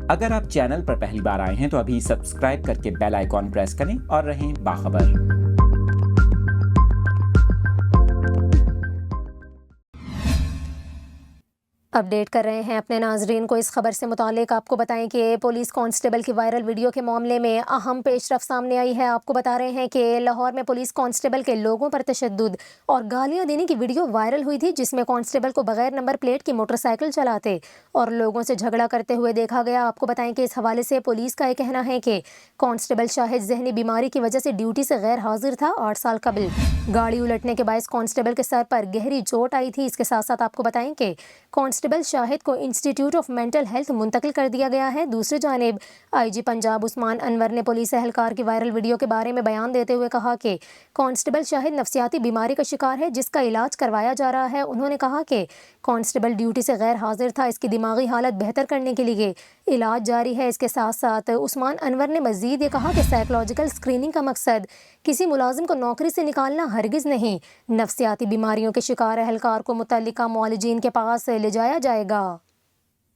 اگر آپ چینل پر پہلی بار آئے ہیں تو ابھی سبسکرائب کر کے بیل آئیکن پریس کریں اور رہیں باخبر۔ اپڈیٹ کر رہے ہیں اپنے ناظرین کو۔ اس خبر سے متعلق آپ کو بتائیں کہ پولیس کانسٹیبل کی وائرل ویڈیو کے معاملے میں اہم پیش رفت سامنے آئی ہے۔ آپ کو بتا رہے ہیں کہ لاہور میں پولیس کانسٹیبل کے لوگوں پر تشدد اور گالیاں دینے کی ویڈیو وائرل ہوئی تھی، جس میں کانسٹیبل کو بغیر نمبر پلیٹ کی موٹر سائیکل چلاتے اور لوگوں سے جھگڑا کرتے ہوئے دیکھا گیا۔ آپ کو بتائیں کہ اس حوالے سے پولیس کا یہ کہنا ہے کہ کانسٹیبل شاہد ذہنی بیماری کی وجہ سے ڈیوٹی سے غیر حاضر تھا۔ 8 سال قبل گاڑی الٹنے کے باعث کانسٹیبل کے سر پر گہری چوٹ آئی تھی۔ اس کے ساتھ ساتھ آپ کو بتائیں کہ کانسٹیبل شاہد کو انسٹیٹیوٹ آف مینٹل ہیلتھ منتقل کر دیا گیا ہے۔ دوسری جانب آئی جی پنجاب عثمان انور نے پولیس اہلکار کی وائرل ویڈیو کے بارے میں بیان دیتے ہوئے کہا کہ کانسٹیبل شاہد نفسیاتی بیماری کا شکار ہے، جس کا علاج کروایا جا رہا ہے۔ انہوں نے کہا کہ کانسٹیبل ڈیوٹی سے غیر حاضر تھا، اس کی دماغی حالت بہتر کرنے کے لیے علاج جاری ہے۔ اس کے ساتھ ساتھ عثمان انور نے مزید یہ کہا کہ سائیکولوجیکل اسکریننگ کا مقصد کسی ملازم کو نوکری سے نکالنا ہرگز نہیں، نفسیاتی بیماریوں کے شکار اہلکار کو متعلقہ معالجین کے پاس لے جایا جائے گا۔